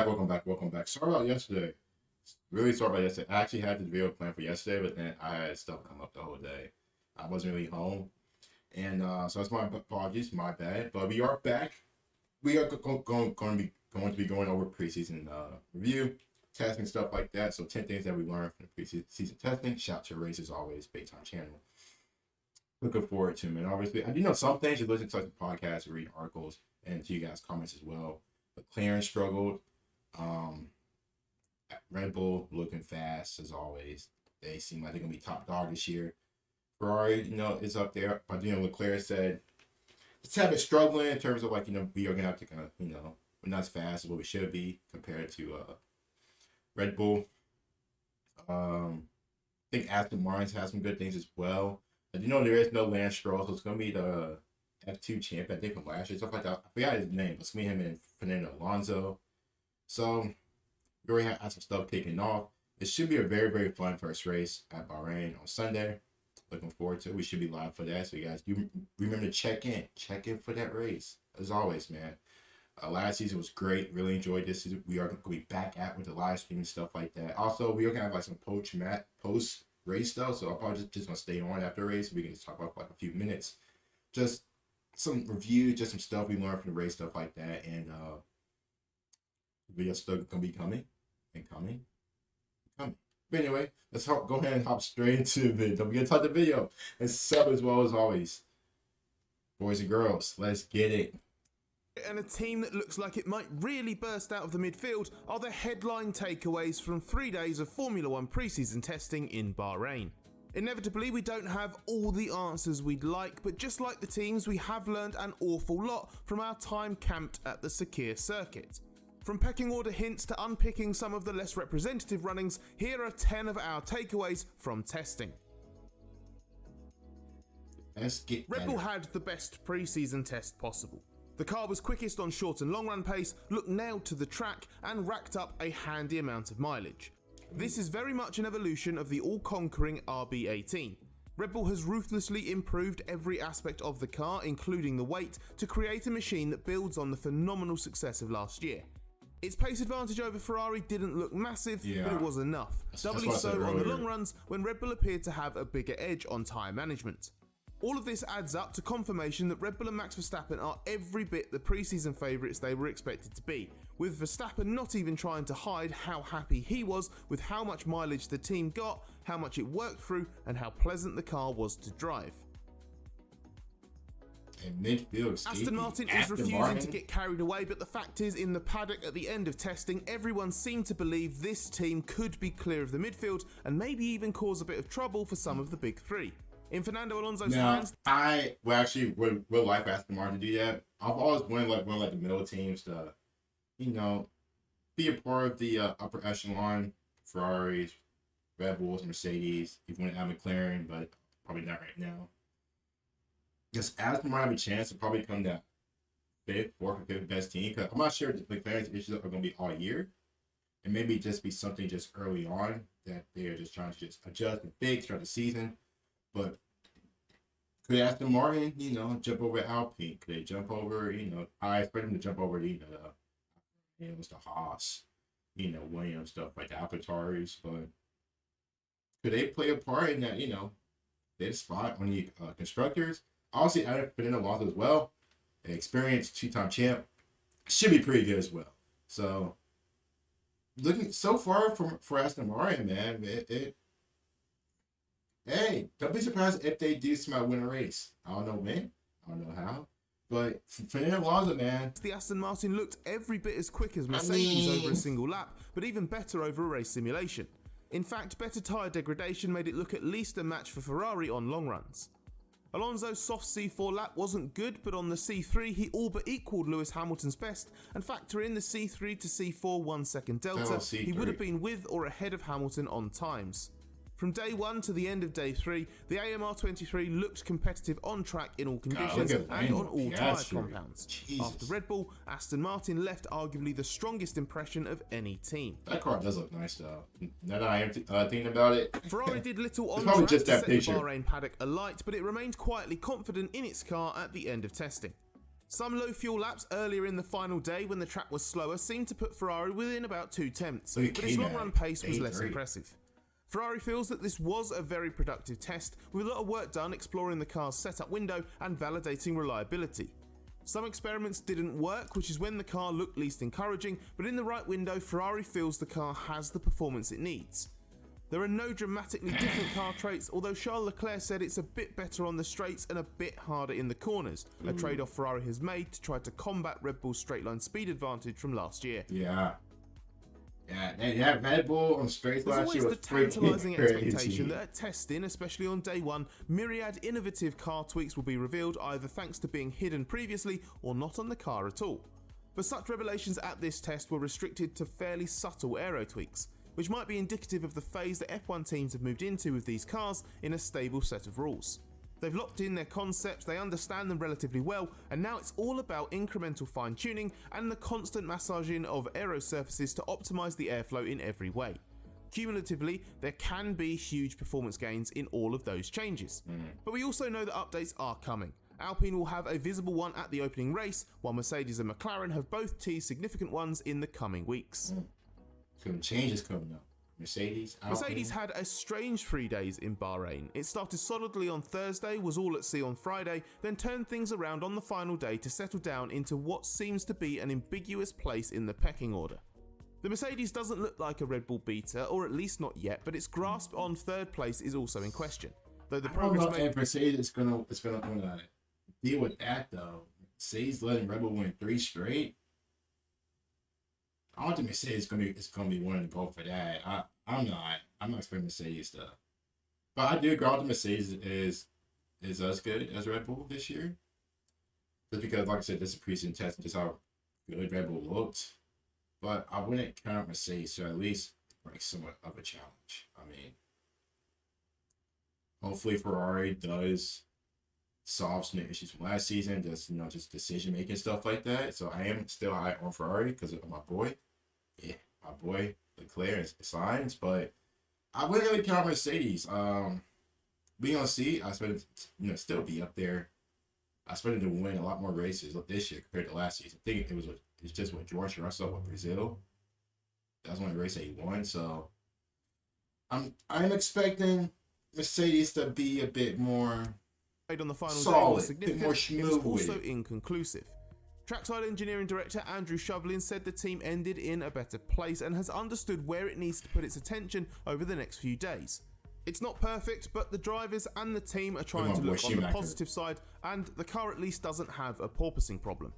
welcome back. Sorry about yesterday. Really sorry about yesterday. I actually had the video planned for yesterday, but then I had stuff come up the whole day. I wasn't really home. And so that's my apologies, my bad. But we are back. We are going to be going over preseason review, testing, stuff like that. So 10 things that we learned from the preseason testing. Shout to Race as always, big time channel. Looking forward to it, man. Obviously, I do know some things. You listen to the podcast, read articles, and to you guys' comments as well. McLaren struggled. Red Bull looking fast as always. They seem like they're gonna be top dog this year. Ferrari, is up there. But Leclerc said it's a bit struggling in terms of we are gonna have to kind of we're not as fast as what we should be compared to Red Bull. I think Aston Martin has some good things as well. But there is no Lance Stroll, so it's gonna be the F2 champion, I think, from last year, stuff like that. I forgot his name, but it's me, him, and Fernando Alonso. So we already have some stuff kicking off. It should be a very, very fun first race at Bahrain on Sunday. Looking forward to it. We should be live for that. So you guys do remember to check in for that race. As always, man. Last season was great. Really enjoyed this season. We are going to be back at with the live stream and stuff like that. Also, we are going to have some post race stuff. So I'll probably just going to stay on after the race. We can just talk about for a few minutes. Just some reviews, just some stuff we learned from the race, stuff like that. And videos still going to be coming. But anyway, let's go ahead and hop straight into the video. Don't forget to touch the video and sub as well as always. Boys and girls, let's get it. And a team that looks like it might really burst out of the midfield are the headline takeaways from 3 days of Formula One preseason testing in Bahrain. Inevitably, we don't have all the answers we'd like, but just like the teams, we have learned an awful lot from our time camped at the Sakir circuit. From pecking order hints to unpicking some of the less representative runnings, here are 10 of our takeaways from testing. Red Bull had the best pre-season test possible. The car was quickest on short and long run pace, looked nailed to the track, and racked up a handy amount of mileage. This is very much an evolution of the all-conquering RB18. Red Bull has ruthlessly improved every aspect of the car, including the weight, to create a machine that builds on the phenomenal success of last year. Its pace advantage over Ferrari didn't look massive, but it was enough. Doubly so on the long runs when Red Bull appeared to have a bigger edge on tyre management. All of this adds up to confirmation that Red Bull and Max Verstappen are every bit the preseason favourites they were expected to be, with Verstappen not even trying to hide how happy he was with how much mileage the team got, how much it worked through, and how pleasant the car was to drive. Aston Martin is refusing to get carried away, but the fact is, in the paddock at the end of testing, everyone seemed to believe this team could be clear of the midfield and maybe even cause a bit of trouble for some of the big three. In Fernando Alonso's hands, I would like Aston Martin to do that. I've always wanted the middle teams to, be a part of the upper echelon. Ferraris, Red Bulls, Mercedes. If you want to add McLaren, but probably not right now. Because Aston Martin have a chance to probably become that fourth or fifth best team. Because I'm not sure if McLaren's issues are going to be all year. And maybe just be something just early on that they're just trying to just adjust and fix throughout the season. But could Aston Martin, jump over Alpine? Could they jump over, I expect them to jump over the Haas, Williams, stuff like the AlphaTauris. But could they play a part in that, their spot on the constructors? Obviously, I put in Alonso as well. An experienced two-time champ. Should be pretty good as well. So, looking so far for Aston Martin, man, hey, don't be surprised if they do somehow win a race. I don't know when. I don't know how. But Fernando Alonso, man. The Aston Martin looked every bit as quick as Mercedes over a single lap, but even better over a race simulation. In fact, better tyre degradation made it look at least a match for Ferrari on long runs. Alonso's soft C4 lap wasn't good, but on the C3 he all but equalled Lewis Hamilton's best, and factor in the C3 to C4 1 second delta, he would have been with or ahead of Hamilton on times. From day 1 to the end of day 3, the AMR23 looked competitive on track in all conditions and on all tyre compounds. Jesus. After Red Bull, Aston Martin left arguably the strongest impression of any team. That car does look nice though. Now that I am thinking about it. Ferrari did little on track to set the Bahrain paddock alight, but it remained quietly confident in its car at the end of testing. Some low fuel laps earlier in the final day when the track was slower seemed to put Ferrari within about 2/10, but his long run pace was less impressive. Ferrari feels that this was a very productive test, with a lot of work done exploring the car's setup window and validating reliability. Some experiments didn't work, which is when the car looked least encouraging, but in the right window, Ferrari feels the car has the performance it needs. There are no dramatically different car traits, although Charles Leclerc said it's a bit better on the straights and a bit harder in the corners, a trade-off Ferrari has made to try to combat Red Bull's straight-line speed advantage from last year. Yeah, Red Bull on straights last year was There's always the tantalising expectation that at testing, especially on day one, myriad innovative car tweaks will be revealed either thanks to being hidden previously or not on the car at all. But such revelations at this test were restricted to fairly subtle aero tweaks, which might be indicative of the phase that F1 teams have moved into with these cars in a stable set of rules. They've locked in their concepts, they understand them relatively well, and now it's all about incremental fine-tuning and the constant massaging of aero surfaces to optimise the airflow in every way. Cumulatively, there can be huge performance gains in all of those changes. But we also know that updates are coming. Alpine will have a visible one at the opening race, while Mercedes and McLaren have both teased significant ones in the coming weeks. Some changes coming up. Mercedes had a strange 3 days in Bahrain. It started solidly on Thursday, was all at sea on Friday, then turned things around on the final day to settle down into what seems to be an ambiguous place in the pecking order. The Mercedes doesn't look like a Red Bull beater, or at least not yet, but its grasp on third place is also in question. Though the progress made... Mercedes is gonna deal with that though. Mercedes letting Red Bull win 3 straight. I don't think Mercedes is gonna be wanting to go for that. I'm not expecting Mercedes to. But I do agree that Mercedes is as good as Red Bull this year. Just because, like I said, this is a preseason test, just how good Red Bull looked. But I wouldn't count Mercedes to at least bring somewhat of a challenge. I mean, hopefully Ferrari does solve some issues from last season, just decision making stuff like that. So I am still high on Ferrari because of my boy. Yeah, my boy Leclerc and Sainz, but I wouldn't really count Mercedes. We gonna see. I expect it still be up there. I expected to win a lot more races this year compared to last season. I think it's just with George Russell with Brazil. That was the only race that he won. So I'm expecting Mercedes to be a bit more on the final solid, day was significant. more smooth. It was also inconclusive. Trackside engineering director Andrew Shovlin said the team ended in a better place and has understood where it needs to put its attention over the next few days. It's not perfect, but the drivers and the team are trying to look on the positive side, and the car at least doesn't have a porpoising problem.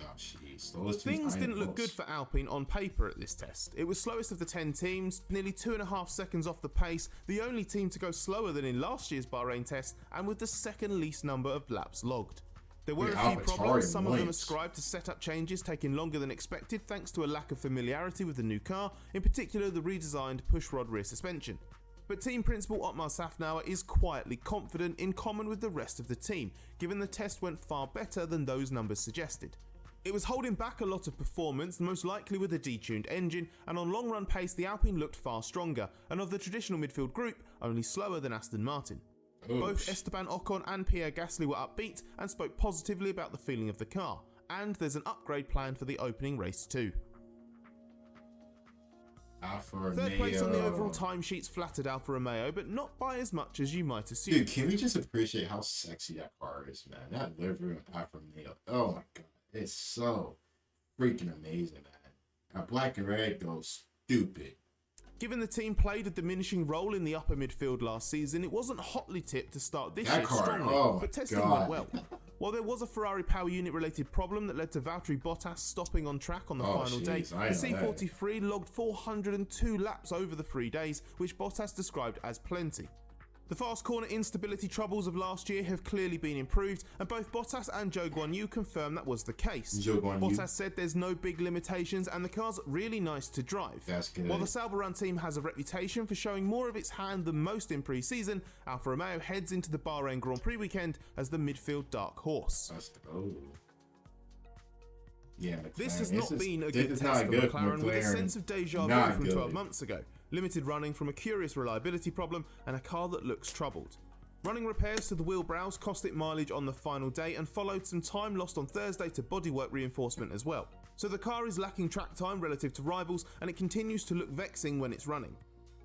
Oh, jeez. Things didn't look good for Alpine on paper at this test. It was slowest of the 10 teams, nearly 2.5 seconds off the pace, the only team to go slower than in last year's Bahrain test, and with the second least number of laps logged. There were a few problems, some of them ascribed to setup changes taking longer than expected thanks to a lack of familiarity with the new car, in particular the redesigned pushrod rear suspension. But team principal Otmar Safnauer is quietly confident in common with the rest of the team, given the test went far better than those numbers suggested. It was holding back a lot of performance, most likely with a detuned engine, and on long run pace the Alpine looked far stronger, and of the traditional midfield group, only slower than Aston Martin. Both Esteban Ocon and Pierre Gasly were upbeat and spoke positively about the feeling of the car, and there's an upgrade plan for the opening race too. Third place on the overall timesheets flattered Alfa Romeo, but not by as much as you might assume. Dude, can we just appreciate how sexy that car is, man? That livery on Alfa Romeo, oh my god, it's so freaking amazing, man. That black and red goes stupid. Given the team played a diminishing role in the upper midfield last season, it wasn't hotly tipped to start this year strongly, but testing went well. While there was a Ferrari power unit related problem that led to Valtteri Bottas stopping on track on the final day, the C43 logged 402 laps over the 3 days, which Bottas described as plenty. The fast corner instability troubles of last year have clearly been improved, and both Bottas and Zhou Guanyu confirmed that was the case. Bottas said there's no big limitations and the car's really nice to drive. That's good. While the Sauber Run team has a reputation for showing more of its hand than most in pre-season, Alfa Romeo heads into the Bahrain Grand Prix weekend as the midfield dark horse. Yeah, this has not been a good test for McLaren, with a sense of deja vu from 12 months ago. Limited running from a curious reliability problem and a car that looks troubled. Running repairs to the wheel brows cost it mileage on the final day and followed some time lost on Thursday to bodywork reinforcement as well. So the car is lacking track time relative to rivals, and it continues to look vexing when it's running.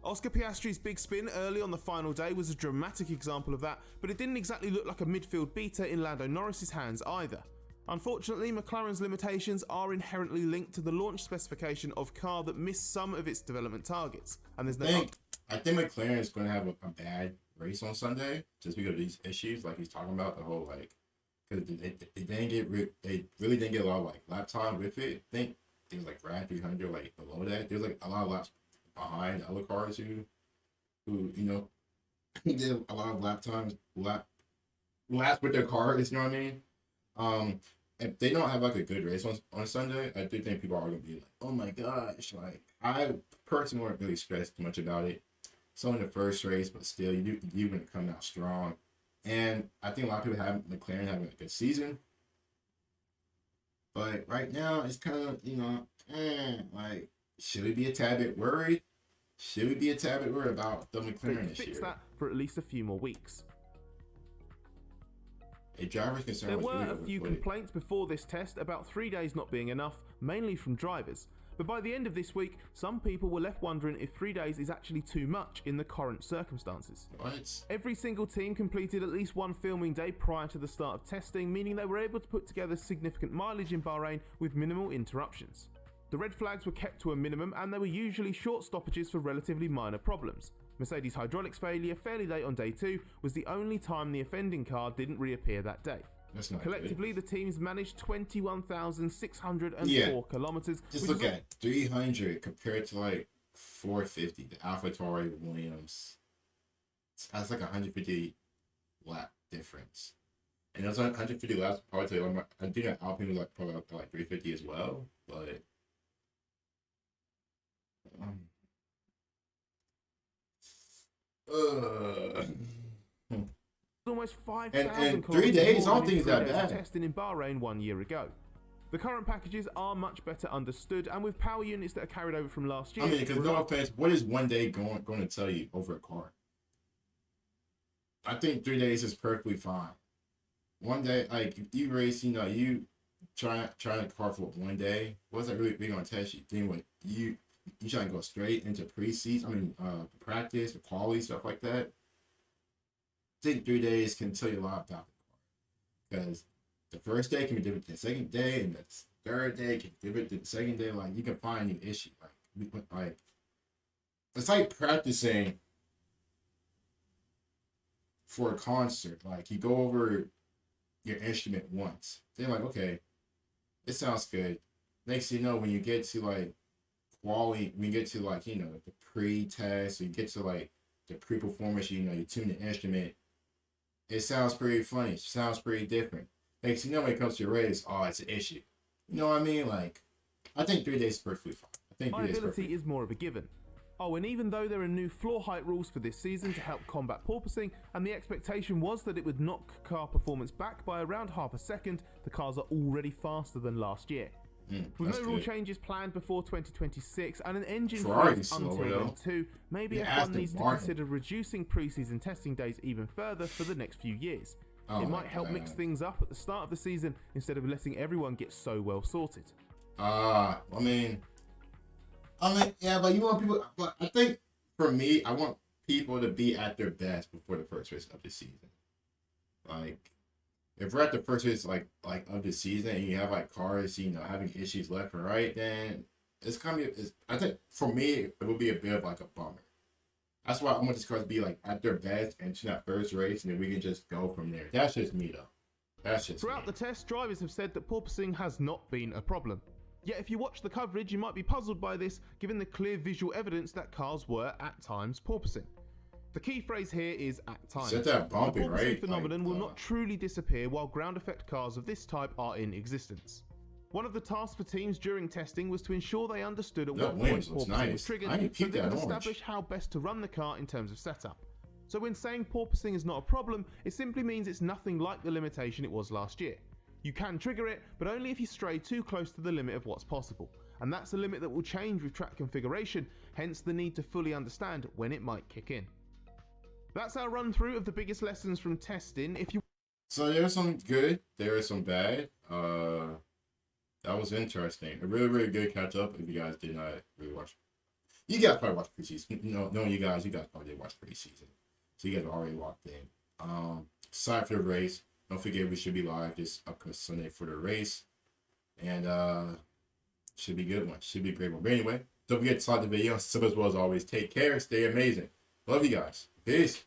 Oscar Piastri's big spin early on the final day was a dramatic example of that, but it didn't exactly look like a midfield beater in Lando Norris's hands either. Unfortunately, McLaren's limitations are inherently linked to the launch specification of car that missed some of its development targets, and there's no. I think McLaren is going to have a bad race on Sunday just because of these issues, like he's talking about, the whole like, because they really didn't get a lot of like lap time with it. I think it was like Brad 300, like below that. There's like a lot of laps behind other cars who you know did a lot of laps with their cars. You know what I mean? If they don't have like a good race on Sunday, I do think people are gonna be like, oh my gosh, like I personally won't really stress too much about it. It's only the first race, but still, you want to come out strong. And I think a lot of people have McLaren having a good season. But right now, it's kind of, like, should we be a tad bit worried? Should we be a tad bit worried about the McLaren this year? Fix that for at least a few more weeks. A driver's concern There was were really a few complaints before this test about 3 days not being enough, mainly from drivers. But by the end of this week, some people were left wondering if 3 days is actually too much in the current circumstances. What? Every single team completed at least one filming day prior to the start of testing, meaning they were able to put together significant mileage in Bahrain with minimal interruptions. The red flags were kept to a minimum, and they were usually short stoppages for relatively minor problems. Mercedes' hydraulics failure fairly late on day 2 was the only time the offending car didn't reappear that day. Collectively, the teams managed 21,604 kilometers. Just look at 300 compared to like 450. The AlphaTauri Williams. That's like 150 lap difference. And those 150 laps probably. I think that Alpine was like probably up to like 350 as well. But almost 5,000 3 days, I don't think it's that bad. Testing in Bahrain 1 year ago. The current packages are much better understood, and with power units that are carried over from last year. I mean, because no offense, what is 1 day going to tell you over a car? I think 3 days is perfectly fine. 1 day, like if you race, you try a car for 1 day. What's that really going to test you? Then what you try to go straight into preseason? Practice, the quality stuff like that. I think 3 days can tell you a lot about the car, because the first day can be different than the second day, and the third day can be different than the second day. Like you can find new issue. Like it's like practicing for a concert. Like you go over your instrument once, then like, okay, it sounds good. Next thing you know, when you get to like quality, when you get to like the pre-test, or you get to like the pre-performance, you tune the instrument. It sounds pretty funny. It sounds pretty different. Next thing you know, when it comes to your race, it's an issue. You know what I mean? Like, I think 3 days is perfectly fine. I think 3 days is perfect. Liability is more of a given. Oh, and even though there are new floor height rules for this season to help combat porpoising, and the expectation was that it would knock car performance back by around half a second, the cars are already faster than last year. With no rule changes planned before 2026 and an engine freeze until then too, maybe F1 needs to consider reducing preseason testing days even further for the next few years. It might help mix things up at the start of the season instead of letting everyone get so well sorted. Yeah, but you want people. But I think for me, I want people to be at their best before the first race of the season. Like, if we're at the first race like of the season and you have like cars, having issues left and right, then it's kind of. I think for me, it would be a bit of like a bummer. That's why I want these cars to be like at their best and to that first race, and then we can just go from there. That's just me though. That's just Throughout the test, drivers have said that porpoising has not been a problem. Yet if you watch the coverage, you might be puzzled by this, given the clear visual evidence that cars were at times porpoising. The key phrase here is "at times." Set that bumping, the porpoising right? phenomenon will not truly disappear while ground effect cars of this type are in existence. One of the tasks for teams during testing was to ensure they understood at what point porpoising was triggered, so they could establish how best to run the car in terms of setup. So when saying porpoising is not a problem, it simply means it's nothing like the limitation it was last year. You can trigger it, but only if you stray too close to the limit of what's possible. And that's a limit that will change with track configuration, hence the need to fully understand when it might kick in. That's our run through of the biggest lessons from testing. If you So there's some good, there is some bad. That was interesting. A really, really good catch up. If you guys did not really watch, you guys probably watched preseason. No, you guys probably did watch preseason. So you guys are already locked in. Aside for the race, don't forget we should be live this upcoming Sunday for the race. And should be a good one. Should be a great one. But anyway, don't forget to like the video. Sub as well as always. Take care. Stay amazing. Love you guys. Peace.